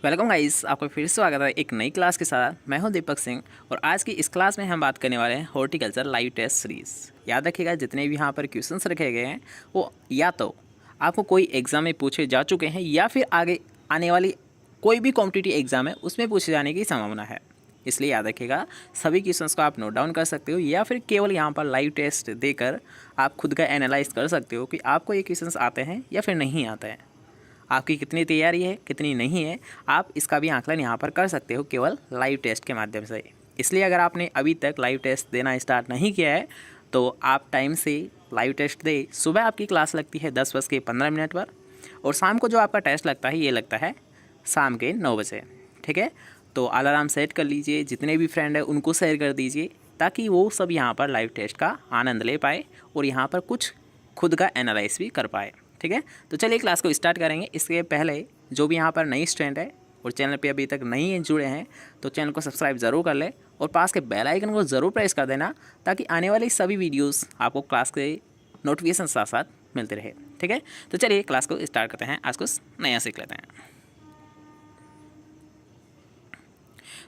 Welcome guys, आपका फिर से स्वागत है एक नई क्लास के साथ। मैं हूं दीपक सिंह और आज की इस क्लास में हम बात करने वाले हैं हॉर्टिकल्चर लाइव टेस्ट सीरीज़। याद रखिएगा, जितने भी यहाँ पर क्वेश्चंस रखे गए हैं वो या तो आपको कोई एग्ज़ाम में पूछे जा चुके हैं या फिर आगे आने वाली कोई भी कॉम्पिटिटिव एग्ज़ाम है उसमें पूछे जाने की संभावना है। इसलिए याद रखिएगा, सभी क्वेश्चंस को आप नोट डाउन कर सकते हो या फिर केवल यहाँ पर लाइव टेस्ट देकर आप खुद का एनालाइज कर सकते हो कि आपको ये क्वेश्चंस आते हैं या फिर नहीं आते हैं, आपकी कितनी तैयारी है कितनी नहीं है। आप इसका भी आकलन यहाँ पर कर सकते हो केवल लाइव टेस्ट के माध्यम से। इसलिए अगर आपने अभी तक लाइव टेस्ट देना स्टार्ट नहीं किया है तो आप टाइम से लाइव टेस्ट दे। सुबह आपकी क्लास लगती है 10:15 पर और शाम को जो आपका टेस्ट लगता है ये लगता है शाम के 9 बजे। ठीक है, तो अलार्म सेट कर लीजिए, जितने भी फ्रेंड हैं उनको शेयर कर दीजिए ताकि वो सब यहाँ पर लाइव टेस्ट का आनंद ले पाए और यहाँ पर कुछ खुद का एनालाइज भी कर पाए। ठीक है, तो चलिए क्लास को स्टार्ट करेंगे। इसके पहले जो भी यहाँ पर नई स्टूडेंट है और चैनल पे अभी तक नहीं जुड़े हैं तो चैनल को सब्सक्राइब ज़रूर कर ले और पास के बेल आइकन को ज़रूर प्रेस कर देना ताकि आने वाली सभी वीडियोस आपको क्लास के नोटिफिकेशन साथ साथ मिलते रहे। ठीक है, तो चलिए क्लास को स्टार्ट करते हैं, आज कुछ नया सीख लेते हैं।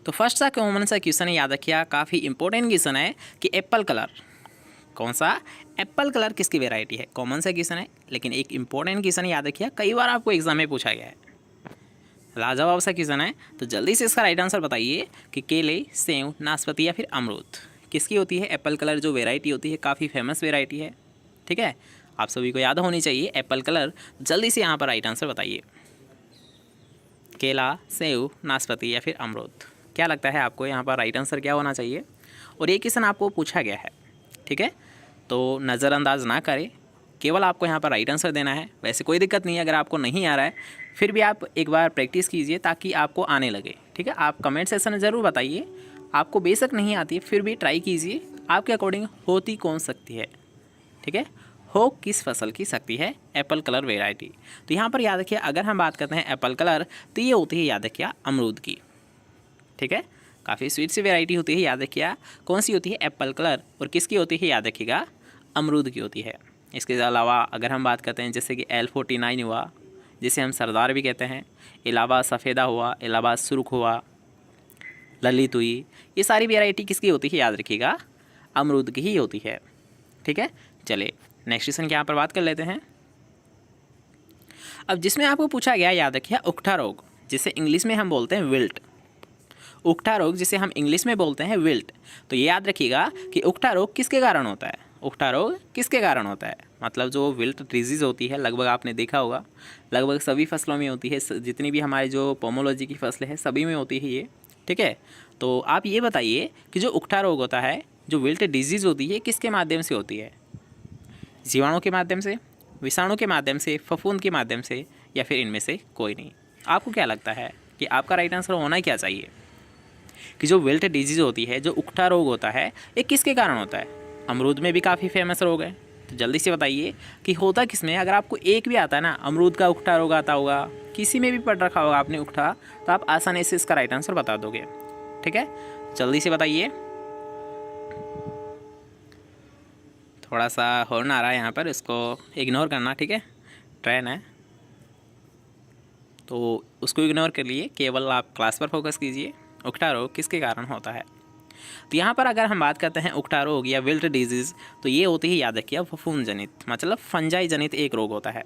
तो फर्स्ट सा कॉमन सा क्वेश्चन याद रखिए, काफ़ी इंपॉर्टेंट क्वेश्चन है कि एप्पल कलर कौन सा एप्पल कलर किसकी वेराइटी है। कॉमन सा क्वेश्चन है लेकिन एक इंपॉर्टेंट क्वेश्चन याद रखिए, कई बार आपको एग्जाम में पूछा गया है। लाजवाब सा क्वेश्चन है, तो जल्दी से इसका राइट आंसर बताइए कि केले, सेव, नाशपाती या फिर अमरूद किसकी होती है एप्पल कलर जो वेराइटी होती है, काफ़ी फेमस वेराइटी है। ठीक है, आप सभी को याद होनी चाहिए एप्पल कलर। जल्दी से यहाँ पर राइट आंसर बताइए, केला, सेव, नाशपाती या फिर अमरूद। क्या लगता है आपको यहाँ पर राइट आंसर क्या होना चाहिए। और ये क्वेश्चन आपको पूछा गया है, ठीक है, तो नज़रअंदाज ना करें, केवल आपको यहाँ पर राइट आंसर देना है। वैसे कोई दिक्कत नहीं है, अगर आपको नहीं आ रहा है फिर भी आप एक बार प्रैक्टिस कीजिए ताकि आपको आने लगे। ठीक है, आप कमेंट सेक्शन में ज़रूर बताइए, आपको बेशक नहीं आती है फिर भी ट्राई कीजिए, आपके अकॉर्डिंग होती कौन सकती है। ठीक है, हो किस फसल की सकती है एप्पल कलर वेराइटी। तो यहाँ पर याद रखिए, अगर हम बात करते हैं एप्पल कलर तो ये होती है याद रखिए अमरूद की। ठीक है, काफ़ी स्वीट सी वेराइटी होती है, याद रखिए कौन सी होती है एप्पल कलर और किसकी होती है, याद रखिएगा अमरूद की होती है। इसके अलावा अगर हम बात करते हैं जैसे कि L49 हुआ, जिसे हम सरदार भी कहते हैं, इलाहाबाद सफ़ेदा हुआ, इलाहाबाद सुर्ख हुआ, ललित हुई, ये सारी वेराइटी किसकी होती है, याद रखिएगा अमरूद की ही होती है। ठीक है, चलिए नेक्स्ट क्वेश्चन की यहाँ पर बात कर लेते हैं। अब जिसमें आपको पूछा गया, याद रखिए उकठा रोग, जिसे इंग्लिश में हम बोलते हैं विल्ट। उकठा रोग जिसे हम इंग्लिश में बोलते हैं विल्ट। तो ये याद रखिएगा कि उकठा रोग किसके कारण होता है, उकठा रोग किसके कारण होता है। मतलब जो विल्ट डिजीज़ होती है लगभग आपने देखा होगा, लगभग सभी फसलों में होती है, जितनी भी हमारी जो पोमोलॉजी की फसलें हैं सभी में होती है ये। ठीक है, तो आप ये बताइए कि जो उकठा रोग होता है, जो विल्ट डिजीज़ होती है, किसके माध्यम से होती है। जीवाणु के माध्यम से, विषाणु के माध्यम से, फफूंद के माध्यम से, या फिर इनमें से कोई नहीं। आपको क्या लगता है कि आपका राइट आंसर होना क्या चाहिए कि जो विल्ट डिजीज़ होती है, जो उकठा रोग होता है, ये किसके कारण होता है। अमरूद में भी काफ़ी फेमस रोग है, तो जल्दी से बताइए कि होता किसमें। अगर आपको एक भी आता है ना, अमरूद का उकठा रोग आता होगा, किसी में भी पढ़ रखा होगा आपने उकठा, तो आप आसानी से इसका राइट आंसर बता दोगे। ठीक है, जल्दी से बताइए। थोड़ा सा हॉर्न आ रहा है यहाँ पर, इसको इग्नोर करना। ठीक है, ट्रेन है तो उसको इग्नोर कर लिए, केवल आप क्लास पर फोकस कीजिए। उकठा रोग किसके कारण होता है। तो यहाँ पर अगर हम बात करते हैं उकठा रोग या विल्ट डिजीज़, तो ये होती है याद रखिए फफूंद जनित, मतलब फंजाई जनित एक रोग होता है।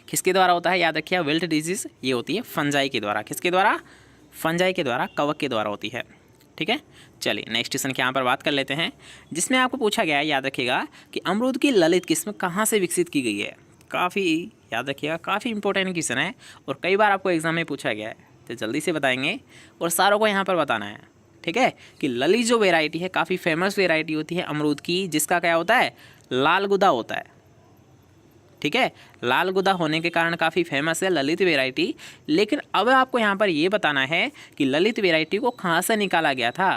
किसके द्वारा होता है, याद रखिए विल्ट डिजीज़ ये होती है फंजाई के द्वारा। किसके द्वारा, फंजाई के द्वारा, कवक के द्वारा होती है। ठीक है, चलिए नेक्स्ट क्वेश्चन के यहाँ पर बात कर लेते हैं, जिसमें आपको पूछा गया है, याद रखिएगा कि अमरूद की ललित किस्म कहाँ से विकसित की गई है। काफ़ी याद रखिएगा, काफ़ी इंपॉर्टेंट क्वेश्चन है और कई बार आपको एग्जाम में पूछा गया है, तो जल्दी से बताएंगे और सारों को यहाँ पर बताना है। ठीक है, कि ललित जो वेराइटी है काफ़ी फेमस वेराइटी होती है अमरूद की, जिसका क्या होता है, लाल गुदा होता है। ठीक है, लाल गुदा होने के कारण काफ़ी फेमस है ललित वेराइटी। लेकिन अब आपको यहाँ पर ये बताना है कि ललित वेराइटी को कहाँ से निकाला गया था,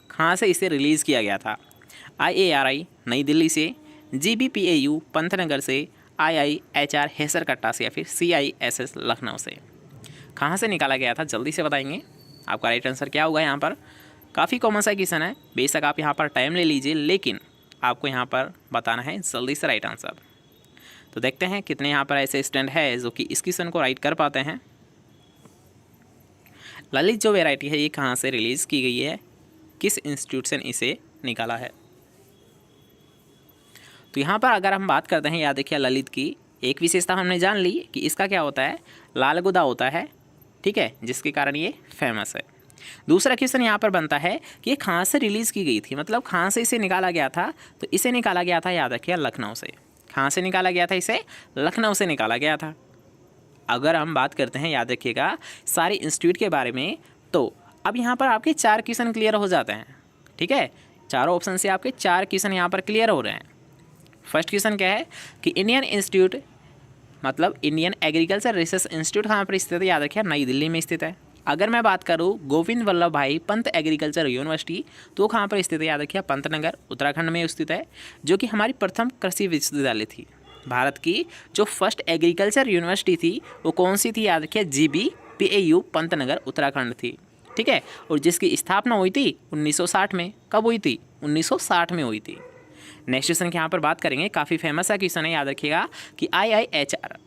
कहाँ से इसे रिलीज़ किया गया था। IARI नई दिल्ली से, GBPAU पंतनगर से, IIHR हैसरकट्टा से, या फिर CISS लखनऊ से। कहाँ से निकाला गया था, जल्दी से बताएंगे। आपका राइट आंसर क्या होगा। यहाँ पर काफ़ी कॉमन सा क्वेश्चन है, बेशक आप यहाँ पर टाइम ले लीजिए, लेकिन आपको यहाँ पर बताना है जल्दी से राइट आंसर। तो देखते हैं कितने यहाँ पर ऐसे स्टूडेंट है जो कि इस क्वेश्चन को राइट कर पाते हैं। ललित जो वैरायटी है ये कहाँ से रिलीज़ की गई है, किस इंस्टीट्यूट से इसे निकाला है। तो यहाँ पर अगर हम बात करते हैं, याद रखिए ललित की एक विशेषता हमने जान ली कि इसका क्या होता है, लाल गुदा होता है, ठीक है, जिसके कारण ये फेमस है। दूसरा क्वेश्चन यहाँ पर बनता है कि ये कहाँ से रिलीज़ की गई थी, मतलब कहाँ से इसे निकाला गया था। तो इसे निकाला गया था, याद रखिए लखनऊ से। कहाँ से निकाला गया था, इसे लखनऊ से निकाला गया था। अगर हम बात करते हैं, याद रखिएगा सारे इंस्टीट्यूट के बारे में, तो अब यहाँ पर आपके 4 क्वेश्चन क्लियर हो जाते हैं, ठीक है। चारों ऑप्शन से आपके 4 क्वेश्चन यहाँ पर क्लियर हो रहे हैं। फर्स्ट क्वेश्चन क्या है कि इंडियन इंस्टीट्यूट मतलब इंडियन एग्रीकल्चर रिसर्च इंस्टीट्यूट कहाँ पर स्थित है, याद रखिए नई दिल्ली में स्थित है। अगर मैं बात करूँ गोविंद वल्लभ भाई पंत एग्रीकल्चर यूनिवर्सिटी, तो कहाँ पर स्थित है, याद रखिए पंतनगर उत्तराखंड में स्थित है, जो कि हमारी प्रथम कृषि विश्वविद्यालय थी। भारत की जो फर्स्ट एग्रीकल्चर यूनिवर्सिटी थी वो कौन सी थी, याद रखिए GBPAU पंतनगर उत्तराखंड थी, ठीक है। और जिसकी स्थापना हुई थी 1960 में। कब हुई थी, 1960 में हुई थी। नेक्स्ट क्वेश्चन की यहाँ पर बात करेंगे, काफ़ी फेमस है क्वेश्चन है, याद रखिएगा कि IIHR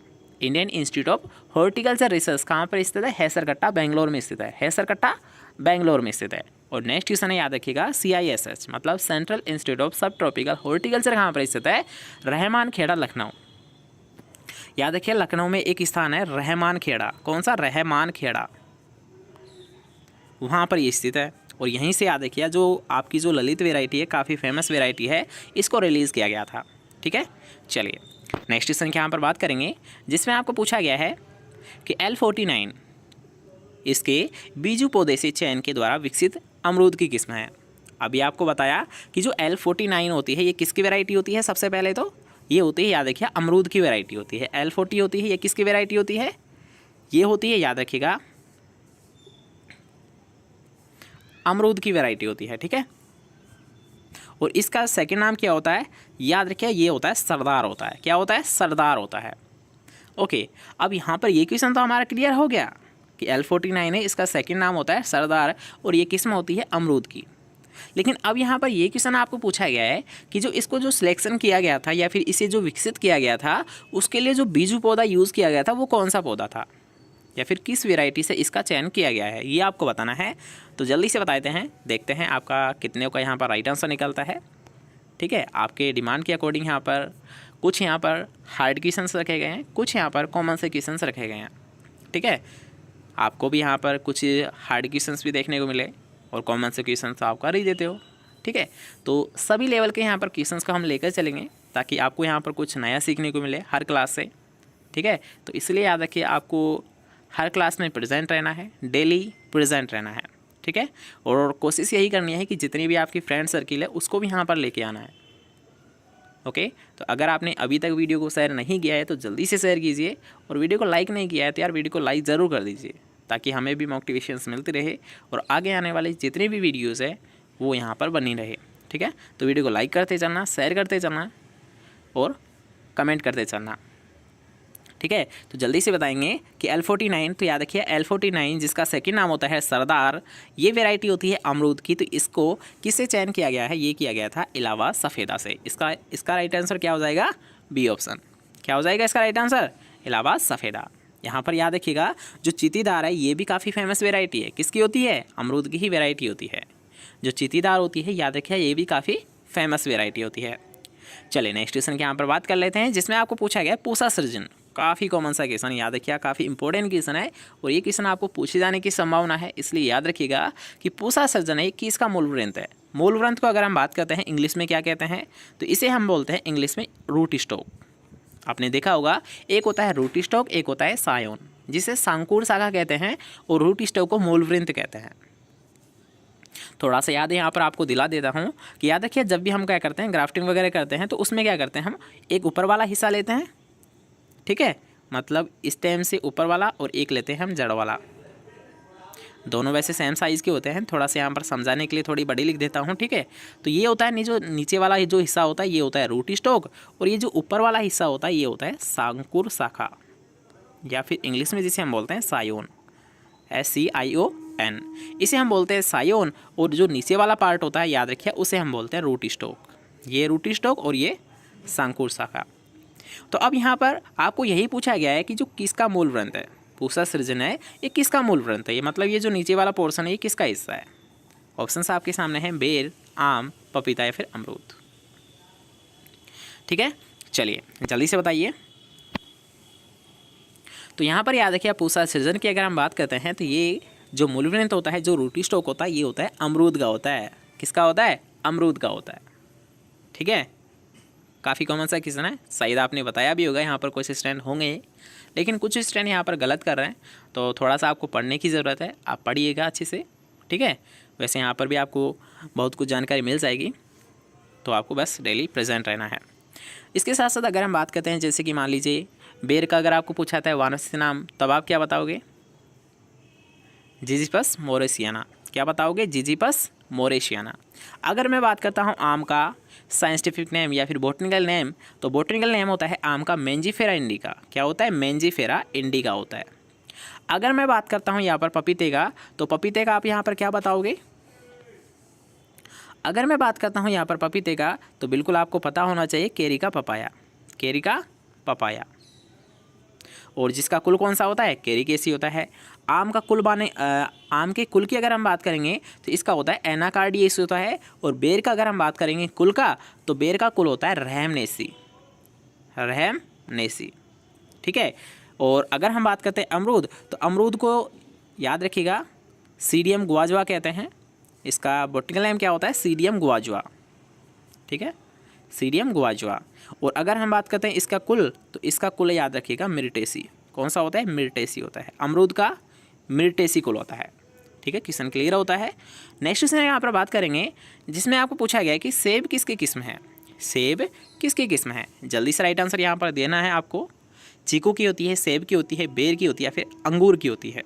Indian institute of horticulture research कहाँ पर स्थित है, हैसरकट्टा बेंगलोर में स्थित है, हैसरकट्टा बेंगलोर में स्थित है। और नेक्स्ट क्वेश्चन है, याद रखिएगा CISH मतलब सेंट्रल इंस्टीट्यूट ऑफ सब ट्रॉपिकल हॉर्टिकल्चर कहाँ पर स्थित है, रहमान खेड़ा लखनऊ। याद रखिए लखनऊ में एक स्थान है रहमान खेड़ा, कौन सा, रहमान खेड़ा, वहाँ पर ये स्थित है। और यहीं से याद रखिए जो आपकी जो ललित वैरायटी है, काफ़ी फेमस वैरायटी है, इसको रिलीज़ किया गया था, ठीक है। चलिए नेक्स्ट क्वेश्चन की यहाँ पर बात करेंगे, जिसमें आपको पूछा गया है कि L49 इसके बीजू पौधे से चयन के द्वारा विकसित अमरूद की किस्म है। अभी आपको बताया कि जो L49 होती है ये किसकी वैरायटी होती है, सबसे पहले तो ये होती है, याद रखिए अमरूद की वैरायटी होती है। L40 होती है, ये किसकी वैरायटी होती है, ये होती है, याद रखिएगा अमरूद की वैरायटी होती है, ठीक है। और इसका सेकंड नाम क्या होता है, याद रखिए ये होता है सरदार होता है। क्या होता है, सरदार होता है। ओके, अब यहाँ पर ये क्वेश्चन तो हमारा क्लियर हो गया कि L49 है, इसका सेकंड नाम होता है सरदार, और ये किस्म होती है अमरूद की। लेकिन अब यहाँ पर ये क्वेश्चन आपको पूछा गया है कि जो इसको जो सिलेक्शन किया गया था या फिर इसे जो विकसित किया गया था, उसके लिए जो बीजू पौधा यूज़ किया गया था वो कौन सा पौधा था, या फिर किस वैरायटी से इसका चयन किया गया है, ये आपको बताना है। तो जल्दी से बताते हैं, देखते हैं आपका कितने का यहाँ पर राइट आंसर निकलता है, ठीक है। आपके डिमांड के अकॉर्डिंग यहाँ पर कुछ यहाँ पर हार्ड क्वेश्चंस रखे गए हैं, कुछ यहाँ पर कॉमन से क्वेश्चंस रखे गए हैं, ठीक है। आपको भी यहाँ पर कुछ हार्ड क्वेश्चंस भी देखने को मिले और कॉमन से क्वेश्चंस आप कर ही देते हो, ठीक है। तो सभी लेवल के यहाँ पर क्वेश्चंस का हम लेकर चलेंगे ताकि आपको यहाँ पर कुछ नया सीखने को मिले हर क्लास से, ठीक है। तो इसलिए याद रखिए आपको हर क्लास में प्रेजेंट रहना है, डेली प्रेजेंट रहना है, ठीक है। और कोशिश यही करनी है कि जितनी भी आपकी फ्रेंड सर्किल है उसको भी यहाँ पर लेके आना है, ओके। तो अगर आपने अभी तक वीडियो को शेयर नहीं किया है तो जल्दी से शेयर कीजिए, और वीडियो को लाइक नहीं किया है तो यार वीडियो को लाइक ज़रूर कर दीजिए, ताकि हमें भी मोटिवेशंस मिलती रहे और आगे आने वाली जितनी भी वीडियोज़ है वो यहाँ पर बनी रहे, ठीक है। तो वीडियो को लाइक करते चलना, शेयर करते चलना और कमेंट करते चलना, ठीक है। तो जल्दी से बताएंगे कि L49, तो याद रखिए L49 जिसका सेकंड नाम होता है सरदार, ये वैरायटी होती है अमरूद की। तो इसको किससे चयन किया गया है, ये किया गया था इलाहाबाद सफ़ेदा से। इसका राइट आंसर क्या हो जाएगा, बी ऑप्शन। क्या हो जाएगा इसका राइट आंसर, इलाहाबाद सफ़ेदा। यहाँ पर याद रखिएगा जो चीतीदार है ये भी काफ़ी फेमस वैरायटी है, किसकी होती है, अमरूद की ही वैरायटी होती है। जो चीतीदार होती है, याद रखिए ये भी काफ़ी फेमस वैरायटी होती है। चलिए नेक्स्ट क्वेश्चन की यहाँ पर बात कर लेते हैं, जिसमें आपको पूछा गया पूसा सृजन। काफ़ी कॉमन सा क्वेश्चन, याद रखिएगा काफ़ी इंपॉर्टेंट क्वेश्चन है और ये क्वेश्चन आपको पूछे जाने की संभावना है, इसलिए याद रखिएगा कि पूसा सृजन है कि इसका मूल ग्रंथ है। मूल ग्रंथ को अगर हम बात करते हैं इंग्लिश में क्या कहते हैं, तो इसे हम बोलते हैं इंग्लिश में रूट स्टॉक। आपने देखा होगा एक होता है रूट स्टॉक, एक होता है सायोन, जिसे सांकुर शाखा कहते हैं, और रूट स्टॉक को मूल ग्रंथ कहते हैं। थोड़ा सा याद है यहाँ पर आपको दिला देता हूँ कि याद रखिए जब भी हम क्या करते हैं ग्राफ्टिंग वगैरह करते हैं तो उसमें क्या करते हैं, हम एक ऊपर वाला हिस्सा लेते हैं, ठीक है, मतलब स्टेम से ऊपर वाला, और एक लेते हैं हम जड़ वाला। दोनों वैसे सेम साइज़ के होते हैं, थोड़ा सा यहाँ पर समझाने के लिए थोड़ी बड़ी लिख देता हूँ, ठीक है। तो ये होता है जो नीचे वाला जो हिस्सा होता है ये होता है रूट स्टॉक, और ये जो ऊपर वाला हिस्सा होता है ये होता है सांकुर शाखा, या फिर इंग्लिश में जिसे हम बोलते हैं सायोन, SCION, इसे हम बोलते हैं सायोन। और जो नीचे वाला पार्ट होता है याद रखिए उसे हम बोलते हैं रूट स्टॉक। ये रूट स्टॉक और ये सांकुर शाखा। तो अब यहाँ पर आपको यही पूछा गया है कि जो किसका मूल ग्रंथ है, पूसा सृजन है ये किसका मूल ग्रंथ है, ये मतलब ये जो नीचे वाला पोर्शन है ये किसका हिस्सा है। ऑप्शंस आपके सामने हैं बेर, आम, पपीता या फिर अमरूद। ठीक है, चलिए जल्दी से बताइए। तो यहाँ पर याद रखिए पूसा सृजन की अगर हम बात करते हैं तो ये जो मूल ग्रंथ होता है, जो रूटी स्टॉक होता है, ये होता है अमरूद का होता है। किसका होता है? अमरूद का होता है। ठीक है, काफ़ी कॉमन सा क्वेश्चन है, शायद आपने बताया भी होगा, यहाँ पर कुछ स्टूडेंट होंगे लेकिन कुछ स्टूडेंट यहाँ पर गलत कर रहे हैं, तो थोड़ा सा आपको पढ़ने की ज़रूरत है, आप पढ़िएगा अच्छे से। ठीक है, वैसे यहाँ पर भी आपको बहुत कुछ जानकारी मिल जाएगी, तो आपको बस डेली प्रेजेंट रहना है। इसके साथ साथ अगर हम बात करते हैं, जैसे कि मान लीजिए बेर का अगर आपको पूछा था वानस्पतिक नाम, तब आप क्या बताओगे? जिजिपस मोरेशियाना। क्या बताओगे? जिजिपस मोरेशियाना। अगर मैं बात करता हूँ आम का साइंटिफिक नेम या फिर बोटनिकल नेम, तो बोटनिकल नेम होता है आम का मेंजीफेरा इंडिका। क्या होता है? मेंजीफेरा इंडिका होता है। अगर मैं बात करता हूँ यहाँ पर पपीते का, तो पपीते का आप यहाँ पर क्या बताओगे? अगर मैं बात करता हूँ यहाँ पर पपीते का, तो बिल्कुल आपको पता होना चाहिए केरी का पपाया। केरी का पपाया। और जिसका कुल कौन सा होता है? केरिकेसी होता है। आम का कुल आम के कुल की अगर हम बात करेंगे तो इसका होता है एनाकार्डियेसी होता है। और बेर का अगर हम बात करेंगे कुल का, तो बेर का कुल होता है रैमनेसी। रैमनेसी। ठीक है, और अगर हम बात करते हैं अमरूद, तो अमरूद को याद रखिएगा सीडियम गुआजवा कहते हैं। इसका बोटनिकल नेम क्या होता है? सीडियम गुआजवा। ठीक है, सीडियम गुआजवा। और अगर हम बात करते हैं इसका कुल, तो इसका कुल याद रखिएगा मिर्टेसी। कौन सा होता है? मिर्टेसी होता है। अमरूद का मिर्टेसी कुल होता है। ठीक है, क्वेश्चन क्लियर होता है। नेक्स्ट क्वेश्चन यहाँ पर बात करेंगे, जिसमें आपको पूछा गया है कि सेब किसकी किस्म है? सेब किसकी किस्म है? जल्दी से राइट आंसर यहाँ पर देना है आपको। चीकू की होती है, सेब की होती है, बेर की होती है, फिर अंगूर की होती है।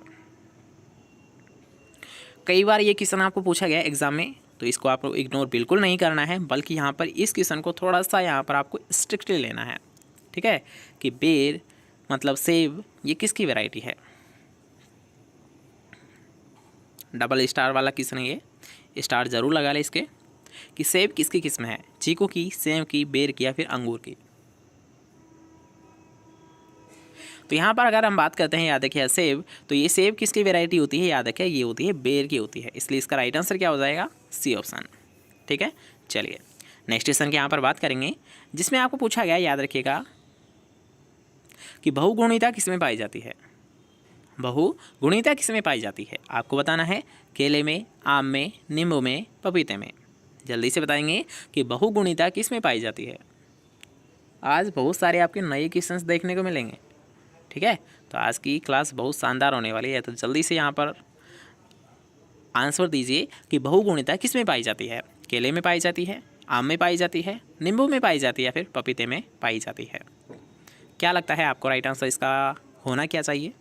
कई बार ये क्वेश्चन आपको पूछा गया है एग्जाम में, तो इसको आपको इग्नोर बिल्कुल नहीं करना है, बल्कि यहाँ पर इस क्वेश्चन को थोड़ा सा यहाँ पर आपको स्ट्रिक्टली लेना है। ठीक है, कि बेर मतलब सेब ये किसकी वैरायटी है? डबल स्टार वाला क्वेश्चन है ये, स्टार जरूर लगा ले इसके, कि सेब किसकी किस्म है? चीकू की, सेब की, बेर की या फिर अंगूर की। तो यहाँ पर अगर हम बात करते हैं, याद रखिए सेब, तो ये सेब किसकी वैरायटी होती है? याद रखिए ये होती है बेर की होती है, इसलिए इसका राइट आंसर क्या हो जाएगा? C option. ठीक है, चलिए नेक्स्ट क्वेश्चन की यहाँ पर बात करेंगे, जिसमें आपको पूछा गया, याद रखिएगा, कि बहुगुणिता किसमें पाई जाती है? बहुगुणिता किसमें पाई जाती है? आपको बताना है केले में, आम में, नींबू में, पपीते में। जल्दी से बताएंगे कि बहुगुणिता किस में पाई जाती है। आज बहुत सारे आपके नए क्वेश्चंस देखने को मिलेंगे। ठीक है, तो आज की क्लास बहुत शानदार होने वाली है, तो जल्दी से यहाँ पर आंसर दीजिए कि बहुगुणिता किस में पाई जाती है? केले में पाई जाती है, आम में पाई जाती है, नींबू में पाई जाती है या फिर पपीते में पाई जाती है। क्या लगता है आपको राइट आंसर इसका होना क्या चाहिए?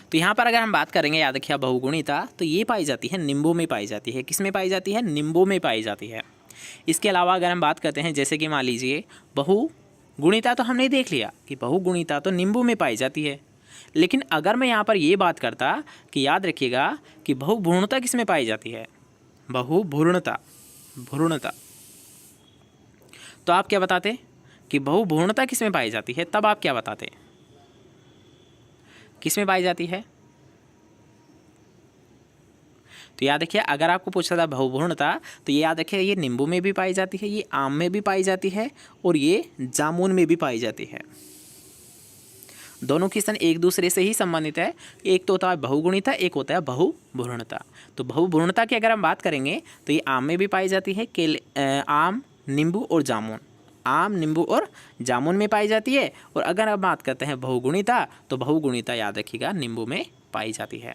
तो यहाँ पर अगर हम बात करेंगे, याद रखिए बहुगुणिता, तो ये पाई जाती है नींबू में पाई जाती है। किस में पाई जाती है? नींबू में पाई जाती है। इसके अलावा अगर हम बात करते हैं, जैसे कि मान लीजिए बहुगुणिता तो हमने देख लिया कि बहुगुणिता तो नींबू में पाई जाती है, लेकिन अगर मैं यहाँ पर ये बात करता कि याद रखिएगा कि बहुभ्रूणता किस में पाई जाती है? बहुभ्रूणता, भ्रूणता, तो आप क्या बताते कि बहुभ्रूणता किस में पाई जाती है? तब आप क्या बताते किस में पाई जाती है? तो याद रखिए अगर आपको पूछा था बहुभ्रूणता, तो ये याद रखिए ये नींबू में भी पाई जाती है, ये आम में भी पाई जाती है और ये जामुन में भी पाई जाती है। दोनों क्वेश्चन एक दूसरे से ही संबंधित है। एक तो होता है बहुगुणिता, एक होता है बहुभ्रूणता। तो बहुभ्रूणता की अगर हम बात करेंगे तो ये आम में भी पाई जाती है, आम, नींबू और जामुन। आम, नींबू और जामुन में पाई जाती है। और अगर हम बात करते हैं बहुगुणिता, तो बहुगुणिता याद रखिएगा नींबू में पाई जाती है।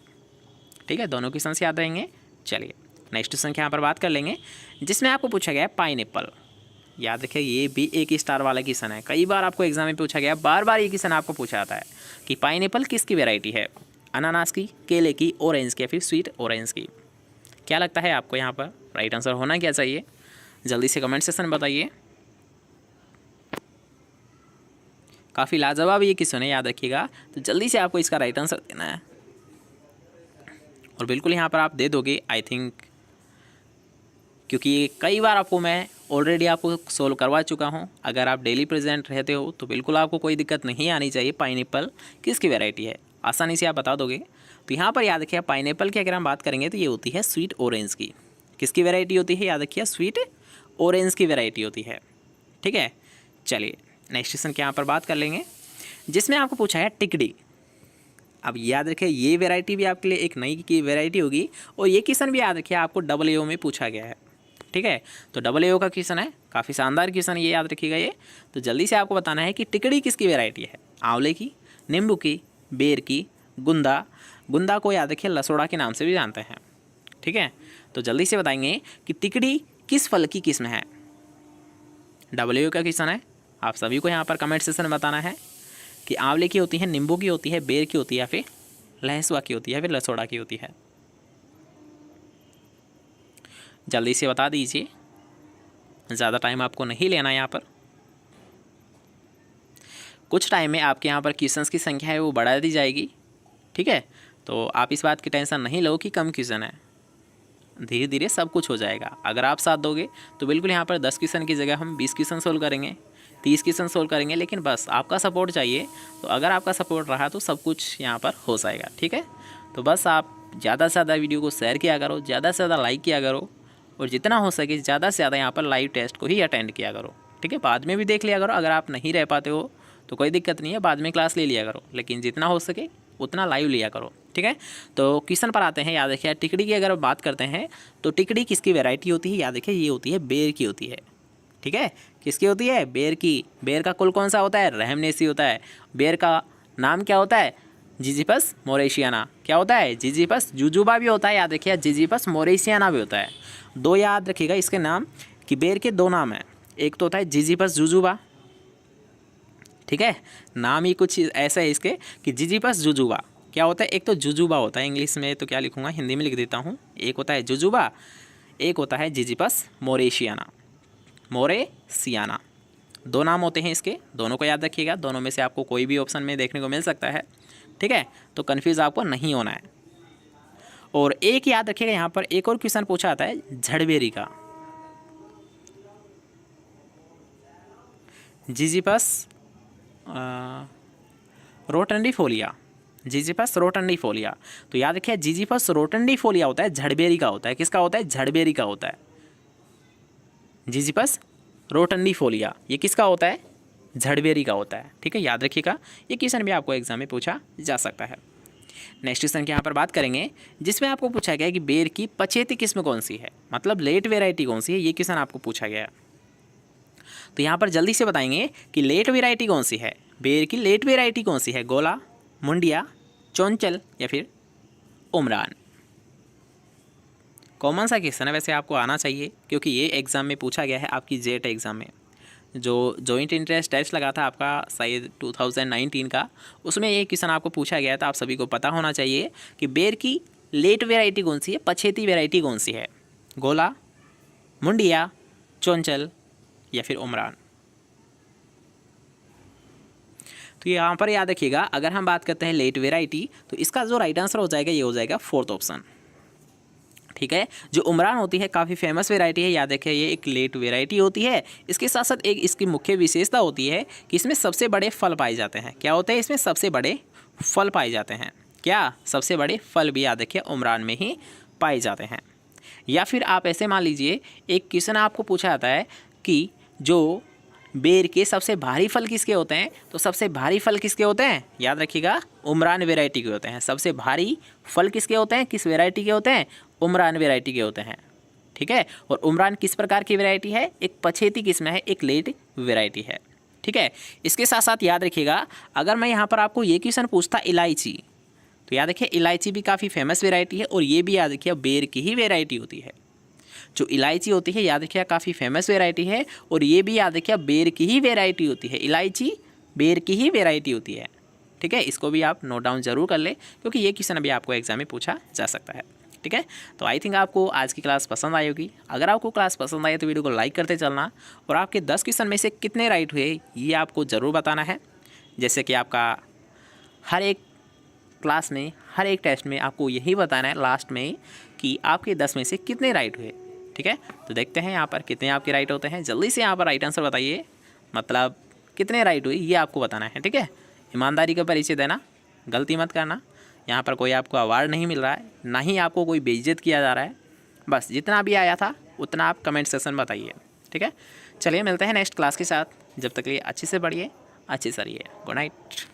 ठीक है, दोनों क्वेश्चन याद रहेंगे। चलिए नेक्स्ट क्वेश्चन की यहाँ पर बात कर लेंगे, जिसमें आपको पूछा गया है पाइनएप्पल। याद रखिए ये भी एक स्टार वाला क्वेश्चन है, कई बार आपको एग्जाम में पूछा गया, बार बार ये क्वेश्चन आपको पूछा जाता है कि पाइनएप्पल किसकी वैरायटी है? अनानास की, केले की, ऑरेंज की या फिर स्वीट ऑरेंज की। क्या लगता है आपको यहाँ पर राइट आंसर होना क्या चाहिए? जल्दी से कमेंट सेक्शन में बताइए। काफ़ी लाजवाब ये क्वेश्चन है, याद रखिएगा, तो जल्दी से आपको इसका राइट आंसर देना है और बिल्कुल यहाँ पर आप दे दोगे। आई थिंक क्योंकि ये कई बार आपको मैं ऑलरेडी आपको सोल्व करवा चुका हूँ। अगर आप डेली प्रेजेंट रहते हो तो बिल्कुल आपको कोई दिक्कत नहीं आनी चाहिए। पाइनएप्पल किसकी वैरायटी है, आसानी से आप बता दोगे। तो यहाँ पर याद रखिए पाइनएप्पल की अगर हम बात करेंगे तो ये होती है स्वीट ऑरेंज की। किसकी वैरायटी होती है, याद रखिए स्वीट ऑरेंज की वैरायटी होती है। ठीक है, चलिए नेक्स्ट क्वेश्चन के यहाँ पर बात कर लेंगे, जिसमें आपको पूछा है टिकड़ी। अब याद रखिए ये वैरायटी भी आपके लिए एक नई की वैरायटी होगी, और ये क्वेश्चन भी याद रखिए आपको AA में पूछा गया है। ठीक है, तो AA का क्वेश्चन है, काफ़ी शानदार क्वेश्चन ये याद रखिएगा ये। तो जल्दी से आपको बताना है कि टिकड़ी किसकी वैरायटी है, आंवले की, नींबू की, बेर की, गुंदा। गुंदा को याद रखिए लसोड़ा के नाम से भी जानते हैं। ठीक है, तो जल्दी से बताएंगे कि टिकड़ी किस फल की किस्म है। AA का क्वेश्चन है, आप सभी को यहाँ पर कमेंट सेक्शन में बताना है कि आंवले की होती है, नींबू की होती है, बेर की होती है, या फिर लहसुआ की होती है, या फिर लसोड़ा की होती है। जल्दी से बता दीजिए, ज़्यादा टाइम आपको नहीं लेना यहाँ पर। कुछ टाइम में आपके यहाँ पर क्वेश्चंस की संख्या है वो बढ़ा दी जाएगी। ठीक है, तो आप इस बात की टेंशन नहीं लो कि कम क्वेश्चन है, धीरे धीरे सब कुछ हो जाएगा। अगर आप साथ दोगे तो बिल्कुल यहाँ पर 10 क्वेश्चन की जगह हम 20 क्वेश्चन सोल्व करेंगे, 30 क्वेश्चन सोल्व करेंगे, लेकिन बस आपका सपोर्ट चाहिए। तो अगर आपका सपोर्ट रहा तो सब कुछ यहाँ पर हो जाएगा। ठीक है, तो बस आप ज़्यादा से ज़्यादा वीडियो को शेयर किया करो, ज़्यादा से ज़्यादा लाइक किया करो, और जितना हो सके ज़्यादा से ज़्यादा यहाँ पर लाइव टेस्ट को ही अटेंड किया करो। ठीक है, बाद में भी देख लिया करो, अगर आप नहीं रह पाते हो तो कोई दिक्कत नहीं है, बाद में क्लास ले लिया करो, लेकिन जितना हो सके उतना लाइव लिया करो। ठीक है, तो क्वेश्चन पर आते हैं। याद रखिए टिकड़ी की अगर बात करते हैं तो टिकड़ी किसकी वैरायटी होती है, याद रखिए ये होती है बेर की होती है। ठीक है, किसकी होती है, बेर की। बेर का कुल कौन सा होता है, रहमनेसी होता है। बेर का नाम क्या होता है, जिजिफस मोरेशियाना। क्या होता है, जिजिफस जुजुबा भी होता है, याद रखिए जिजिफस मोरेशियाना भी होता है। दो याद रखिएगा इसके नाम, कि बेर के दो नाम हैं, एक तो होता है जिजिफस जुजुबा। ठीक है, नाम ही कुछ ऐसा है इसके कि जिजिफस जुजुबा। क्या होता है, एक तो जुजुबा होता है, इंग्लिश में तो क्या लिखूंगा, हिंदी में लिख देता हूँ। एक होता है जुजुबा, एक होता है जिजिफस मोरेशियाना। मोरेशियाना दो नाम होते हैं इसके, दोनों को याद रखिएगा। दोनों में से आपको कोई भी ऑप्शन में देखने को मिल सकता है। ठीक है, तो कन्फ्यूज़ आपको नहीं होना है। और एक याद रखिएगा यहाँ पर एक और क्वेश्चन पूछा आता है झड़बेरी का, जिजिफस रोटंडीफोलिया। जिजिफस रोटंडीफोलिया, तो याद रखिए जिजिफस रोटंडीफोलिया होता है, झड़बेरी का होता है। किसका होता है, झड़बेरी का होता है। जिजिफस रोटंडीफोलिया ये किसका होता है, झड़बेरी का होता है। ठीक है, याद रखिएगा, ये क्वेश्चन भी आपको एग्जाम में पूछा जा सकता है। नेक्स्ट क्वेश्चन की यहाँ पर बात करेंगे, जिसमें आपको पूछा गया है कि बेर की पछेती किस्म कौन सी है, मतलब लेट वेराइटी कौन सी है, ये क्वेश्चन आपको पूछा गया है। तो यहाँ पर जल्दी से बताएंगे कि लेट वेराइटी कौन सी है, बेर की लेट वेराइटी कौन सी है, गोला, मुंडिया, चौंचल, या फिर उमरान। कॉमन सा क्वेश्चन है, वैसे आपको आना चाहिए, क्योंकि ये एग्ज़ाम में पूछा गया है आपकी जेट एग्ज़ाम में। जो जॉइंट इंट्रेंस टेस्ट लगा था आपका शायद 2019 का, उसमें ये क्वेश्चन आपको पूछा गया था। आप सभी को पता होना चाहिए कि बेर की लेट वेराइटी कौन सी है, पछेती वेराइटी कौन सी है, गोला, मुंडिया, चौंचल, या फिर उमरान। तो यहाँ पर याद रखिएगा, अगर हम बात करते हैं लेट वेराइटी तो इसका जो राइट आंसर हो जाएगा ये हो जाएगा 4th ऑप्शन। ठीक है, जो उमरान होती है काफ़ी फेमस वेराइटी है, याद रखिए ये एक लेट वेराइटी होती है। इसके साथ साथ एक इसकी मुख्य विशेषता होती है कि इसमें सबसे बड़े फल पाए जाते हैं। क्या होते हैं, इसमें सबसे बड़े फल पाए जाते हैं। क्या, सबसे बड़े फल भी याद रखिए उमरान में ही पाए जाते हैं। या फिर आप ऐसे मान लीजिए, एक क्वेश्चन आपको पूछा जाता है कि जो बेर के सबसे भारी फल किसके होते हैं, तो सबसे भारी फल किसके होते हैं, याद रखिएगा उमरान वेराइटी के होते हैं। सबसे भारी फल किसके होते हैं, किस वेराइटी के होते हैं, उमरान वेराइटी के होते हैं। ठीक है, और उमरान किस प्रकार की वेराइटी है, एक पछेती किस्म है, एक लेट वेराइटी है। ठीक है, इसके साथ साथ याद रखिएगा, अगर मैं यहाँ पर आपको ये क्वेश्चन पूछता इलायची, तो याद रखिए इलायची भी काफ़ी फेमस वेराइटी है, और ये भी याद रखिए बेर की ही वेराइटी होती है। जो इलायची होती है याद रखिए काफ़ी फेमस वेराइटी है, और ये भी याद रखिए बेर की ही वेराइटी होती है। इलायची बेर की ही वेराइटी होती है। ठीक है, इसको भी आप नोट डाउन जरूर कर ले, क्योंकि ये क्वेश्चन अभी आपको एग्जाम में पूछा जा सकता है। ठीक है, तो आई थिंक आपको आज की क्लास पसंद आई होगी। अगर आपको क्लास पसंद आई तो वीडियो को लाइक करते चलना, और आपके 10 क्वेश्चन में से कितने राइट हुए ये आपको ज़रूर बताना है। जैसे कि आपका हर एक क्लास में, हर एक टेस्ट में आपको यही बताना है लास्ट में कि आपके 10 में से कितने राइट हुए। ठीक है, तो देखते हैं यहाँ पर कितने आपके राइट होते हैं। जल्दी से यहाँ पर राइट आंसर बताइए, मतलब कितने राइट हुई ये आपको बताना है। ठीक है, ईमानदारी का परिचय देना, गलती मत करना। यहाँ पर कोई आपको अवार्ड नहीं मिल रहा है, ना ही आपको कोई बेइज्जत किया जा रहा है। बस जितना भी आया था उतना आप कमेंट सेक्शन में बताइए। ठीक है, चलिए मिलते हैं नेक्स्ट क्लास के साथ। जब तक लिए अच्छे से पढ़िए, अच्छे से रहिए। Good night.